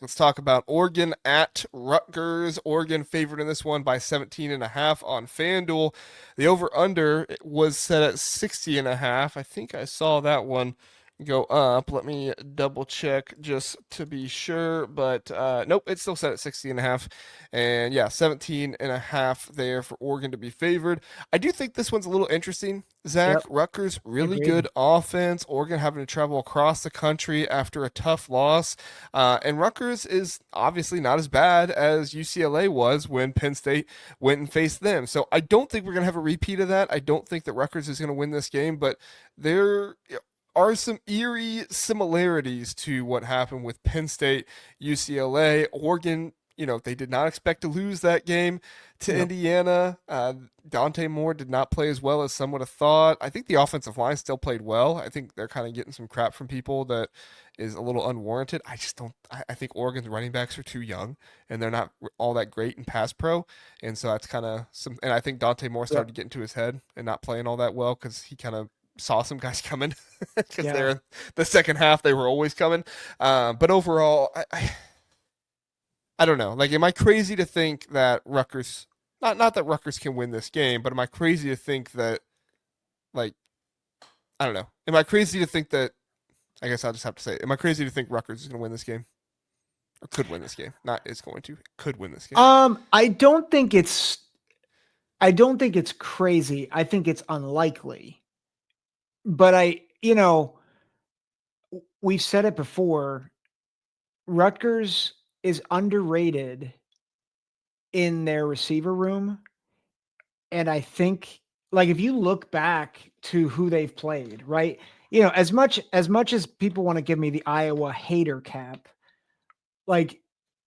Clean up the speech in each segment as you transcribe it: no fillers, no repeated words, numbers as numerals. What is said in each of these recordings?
Let's talk about Oregon at Rutgers. Oregon favored in this one by 17.5 on FanDuel. The over-under was set at 60.5. I think I saw that one go up. Let me double check just to be sure. But nope, it's still set at 60.5. And yeah, 17.5 there for Oregon to be favored. I do think this one's a little interesting. Zach, Yep, Rutgers, really agreed. good offense. Oregon having to travel across the country after a tough loss. And Rutgers is obviously not as bad as UCLA was when Penn State went and faced them. So I don't think we're going to have a repeat of that. I don't think that Rutgers is going to win this game, but there are some eerie similarities to what happened with Penn State, UCLA, Oregon. They did not expect to lose that game to Yep. Indiana. Dante Moore did not play as well as some would have thought. I think the offensive line still played well. I think they're kind of getting some crap from people that is a little unwarranted. I just don't. I think Oregon's running backs are too young and they're not all that great in pass pro, and so that's kind of some. And I think Dante Moore started Yep. to get into his head and not playing all that well because he kind of saw some guys coming because Yeah. they're the second half they were always coming. But overall, I don't know. Like, am I crazy to think that Rutgers? Not that Rutgers can win this game, but am I crazy to think that like I don't know? Am I crazy to think that? I guess I'll just have to say, am I crazy to think Rutgers is going to win this game or could win this game? Not is going to, could win this game. I don't think it's crazy. I think it's unlikely. But we've said it before. Rutgers is underrated in their receiver room. And I think like if you look back to who they've played, right? As much as people want to give me the Iowa hater cap, like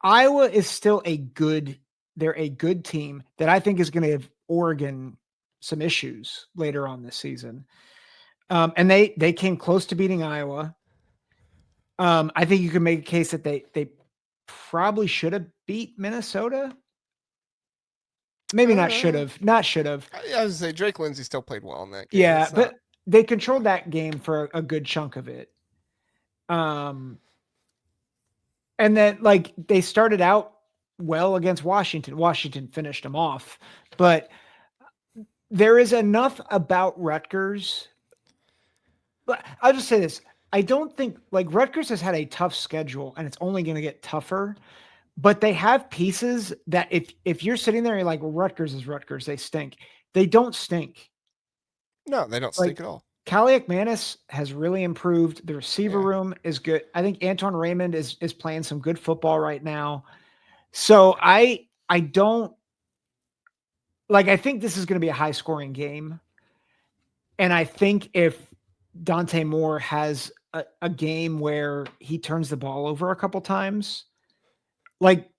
Iowa is still they're a good team that I think is going to give Oregon some issues later on this season. And they came close to beating Iowa. I think you can make a case that they probably should have beat Minnesota. Maybe not should Uh, have, not should have. I was gonna say Drake Lindsay still played well in that game. Yeah, It's not. but they controlled that game for a good chunk of it. Um, and then like they started out well against Washington. Washington finished them off, but there is enough about Rutgers. But I'll just say this: I don't think like Rutgers has had a tough schedule, and it's only going to get tougher. But they have pieces that if you're sitting there, you're like, well, Rutgers is Rutgers. They stink. They don't stink. No, they don't Like stink at all. Kaliak Manis has really improved. The receiver Yeah. room is good. I think Anton Raymond is playing some good football right now. So I don't like I think this is going to be a high scoring game. And I think if Dante Moore has a game where he turns the ball over a couple times, like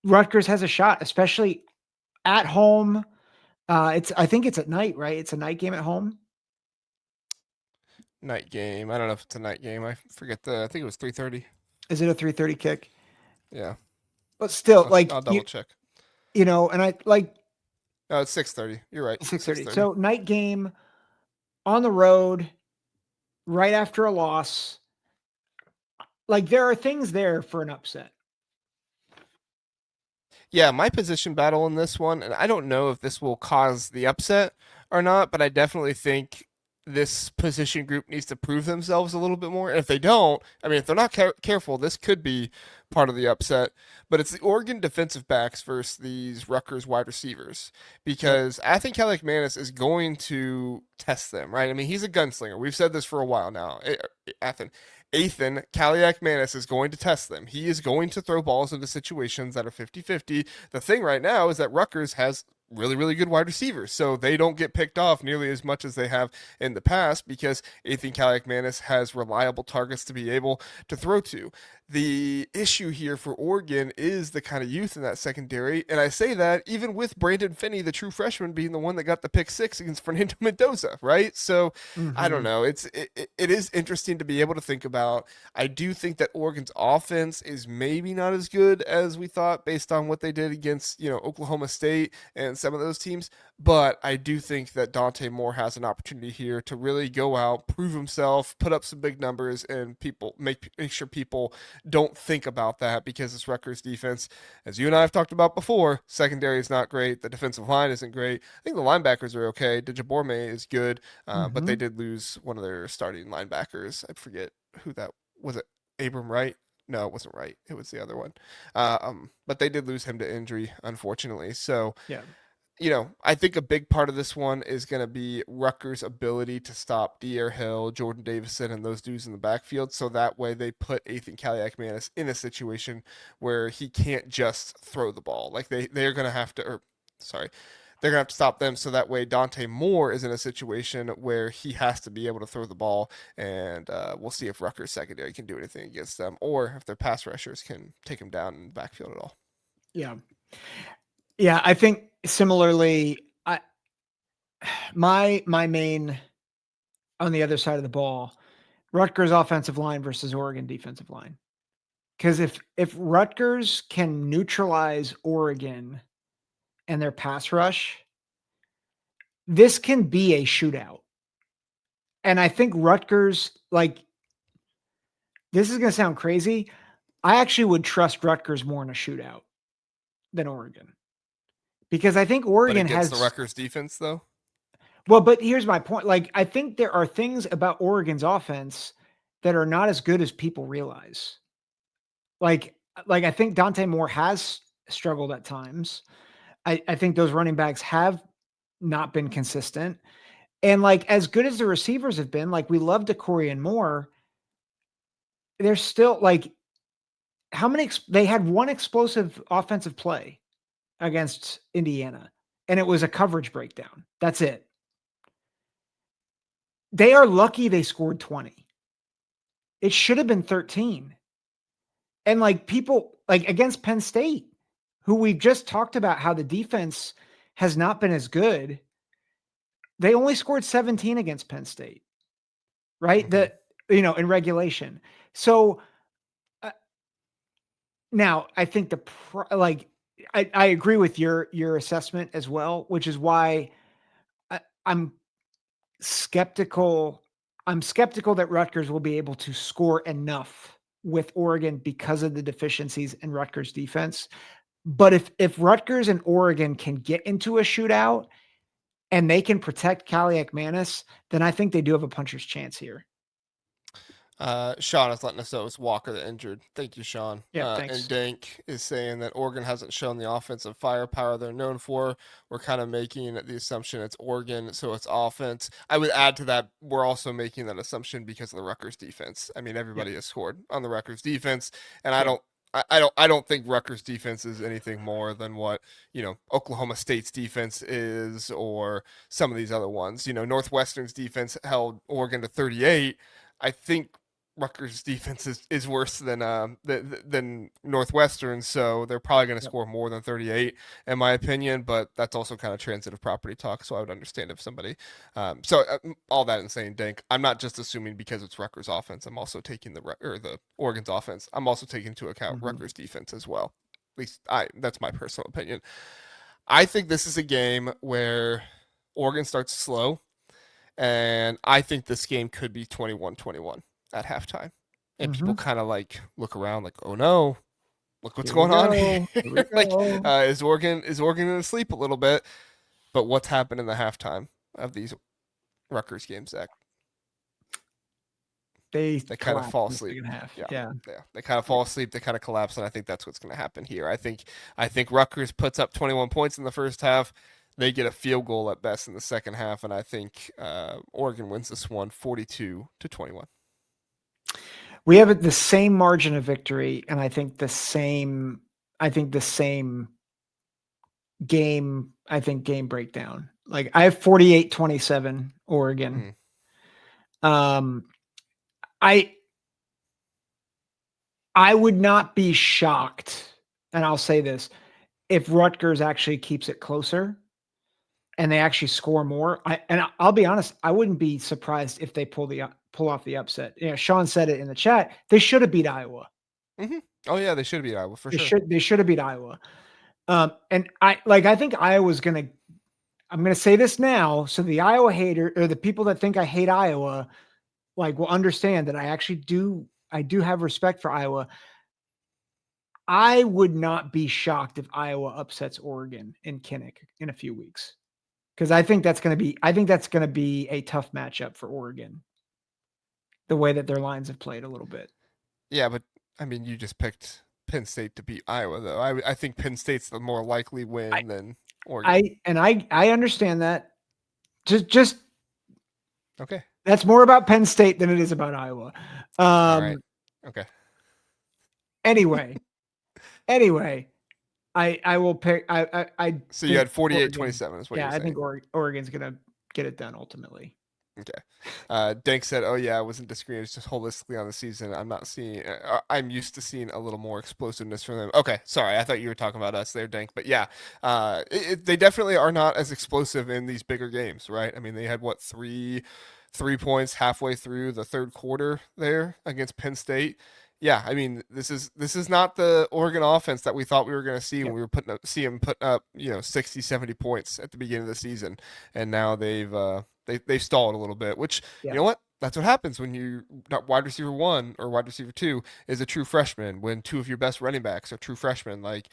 Rutgers has a shot, especially at home. It's I think it's at night, right? It's a night game at home. Night game. I don't know if it's a night game. I forget the. I think it was 3:30. Is it a 3:30 kick? Yeah. But still, like I'll double check. and I like No, it's 6:30. You're right. 6:30. 6:30. So night game on the road right after a loss. Like there are things there for an upset. Yeah, my position battle in this one, and I don't know if this will cause the upset or not, but I definitely think this position group needs to prove themselves a little bit more. And if they don't, I mean, if they're not careful, this could be part of the upset. But it's the Oregon defensive backs versus these Rutgers wide receivers Yep. because I think Alec Manis is going to test them, right? I mean, he's a gunslinger. We've said this for a while now. Ethan Kaliak Manis is going to test them. He is going to throw balls into situations that are 50-50. The thing right now is that Rutgers has really, really good wide receivers. So they don't get picked off nearly as much as they have in the past because Ethan Kaliak Manis has reliable targets to be able to throw to. The issue here for Oregon is the kind of youth in that secondary. And I say that even with Brandon Finney, the true freshman, being the one that got the pick six against Fernando Mendoza, right? So I don't Mm-hmm. know. It is interesting to be able to think about. I do think that Oregon's offense is maybe not as good as we thought based on what they did against Oklahoma State and some of those teams. But I do think that Dante Moore has an opportunity here to really go out, prove himself, put up some big numbers, and people make sure people don't think about that because this Rutgers defense, as you and I have talked about before, secondary is not great. The defensive line isn't great. I think the linebackers are okay. DeJaborme is good, but they Mm-hmm. did lose one of their starting linebackers. I forget who that was. It Abram Wright? No, it wasn't Wright. It was the other one. But they did lose him to injury, unfortunately. So Yeah. I think a big part of this one is going to be Rutgers' ability to stop Dier Hill, Jordan Davison, and those dudes in the backfield. So that way they put Ethan Kaliak-Manis in a situation where he can't just throw the ball. Like they're going to have to, or sorry, they're going to have to stop them. So that way Dante Moore is in a situation where he has to be able to throw the ball. And we'll see if Rutgers' secondary can do anything against them or if their pass rushers can take him down in the backfield at all. Yeah. Yeah. I think similarly, my main on the other side of the ball, Rutgers offensive line versus Oregon defensive line. Because if Rutgers can neutralize Oregon and their pass rush, this can be a shootout. And I think Rutgers, like, this is going to sound crazy. I actually would trust Rutgers more in a shootout than Oregon because I think But Oregon against the has, Rutgers defense, though, well, but here's my point. Like, I think there are things about Oregon's offense that are not as good as people realize. Like, I think Dante Moore has struggled at times. I think those running backs have not been consistent. And like as good as the receivers have been, like we love DeCory and Moore, they're still like how many they had one explosive offensive play against Indiana, and it was a coverage breakdown. That's it. They are lucky they scored 20. It should have been 13. And like people like against Penn State, who we've just talked about how the defense has not been as good, they only scored 17 against Penn State, right? mm-hmm. In regulation. So now I think I agree with your assessment as well, which is why I'm skeptical. I'm skeptical that Rutgers will be able to score enough with Oregon because of the deficiencies in Rutgers defense. But if Rutgers and Oregon can get into a shootout and they can protect Kaliak Manis, then I think they do have a puncher's chance here. Sean is letting us know it's Walker that injured. Thank you, Sean. Yep, And thanks. Dank is saying that Oregon hasn't shown the offensive firepower they're known for. We're kind of making the assumption it's Oregon, so it's offense. I would add to that, we're also making that assumption because of the Rutgers defense. I mean, Yep, everybody has scored on the Rutgers defense, and I yep, don't. I don't think Rutgers defense is anything more than what Oklahoma State's defense is, or some of these other ones. Northwestern's defense held Oregon to 38. I think Rutgers defense is worse than Northwestern, so they're probably going to yep. score more than 38, in my opinion. But that's also kind of transitive property talk, so I would understand if somebody. All that and saying, Dank, I'm not just assuming because it's Rutgers offense. I'm also taking the Oregon's offense. I'm also taking into account Mm-hmm. Rutgers defense as well. At least that's my personal opinion. I think this is a game where Oregon starts slow and I think this game could be 21-21 at halftime. And people Mm-hmm. kind of like look around like, "Oh no, look what's Here we going on here." go. Here we Like go. is Oregon going to sleep a little bit? But what's happened in the halftime of these Rutgers games, Zach? They They kind of collapsed fall in the asleep. second half. Yeah. Yeah. Yeah, they kind of Yeah. fall asleep. They kind of collapse, and I think that's what's going to happen here. I think Rutgers puts up 21 points in the first half. They get a field goal at best in the second half, and I think Oregon wins this one 42-21. We have the same margin of victory, and I think the same game breakdown. Like I have 48-27 Oregon. Mm. Um I I would not be shocked, and I'll say this, if Rutgers actually keeps it closer and they actually score more. I'll be honest, I wouldn't be surprised if they pull off the upset. Sean said it in the chat. They should have beat Iowa. Hmm. Oh yeah, they should be Iowa for They sure. should they should have beat Iowa. And I think Iowa's going to I'm going to say this now, so the Iowa hater or the people that think I hate Iowa, like, will understand that I do have respect for Iowa. I would not be shocked if Iowa upsets Oregon in Kinnick in a few weeks. Because I think that's gonna be a tough matchup for Oregon, the way that their lines have played a little bit. Yeah, but I mean, you just picked Penn State to beat Iowa, though. I think Penn State's the more likely I win than Oregon. I understand that. Just Okay. that's more about Penn State than it is about Iowa. All right. Um, Okay. anyway, anyway, I will pick. I So you think had 48 Oregon. 27 is what Yeah, you're I think saying. Oregon's gonna get it done ultimately. Okay. Dank said, "Oh yeah, I wasn't disagreeing. It's just holistically on the season. I'm not seeing. I'm used to seeing a little more explosiveness from them." Okay, sorry, I thought you were talking about us there, Dank. But yeah, they definitely are not as explosive in these bigger games, right? I mean, they had what 3 points halfway through the third quarter there against Penn State. Yeah, I mean, this is not the Oregon offense that we thought we were going to see when Yep. we were see them putting up 60, 70 points at the beginning of the season, and now they stalled a little bit, which you Yep. know what? That's what happens when you not wide receiver one or wide receiver two is a true freshman. When two of your best running backs are true freshmen, like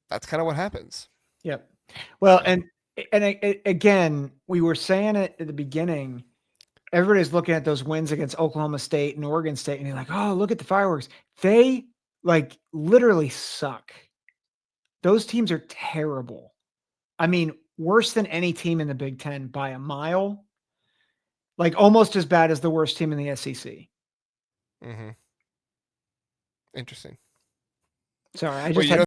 that's kind of what happens. Yep. Well, So again, we were saying it at the beginning. Everybody's looking at those wins against Oklahoma State and Oregon State, and you're like, "Oh, look at the fireworks." They like literally suck. Those teams are terrible. I mean, worse than any team in the Big Ten by a mile. Like almost as bad as the worst team in the SEC. interesting. Sorry, I Well, just had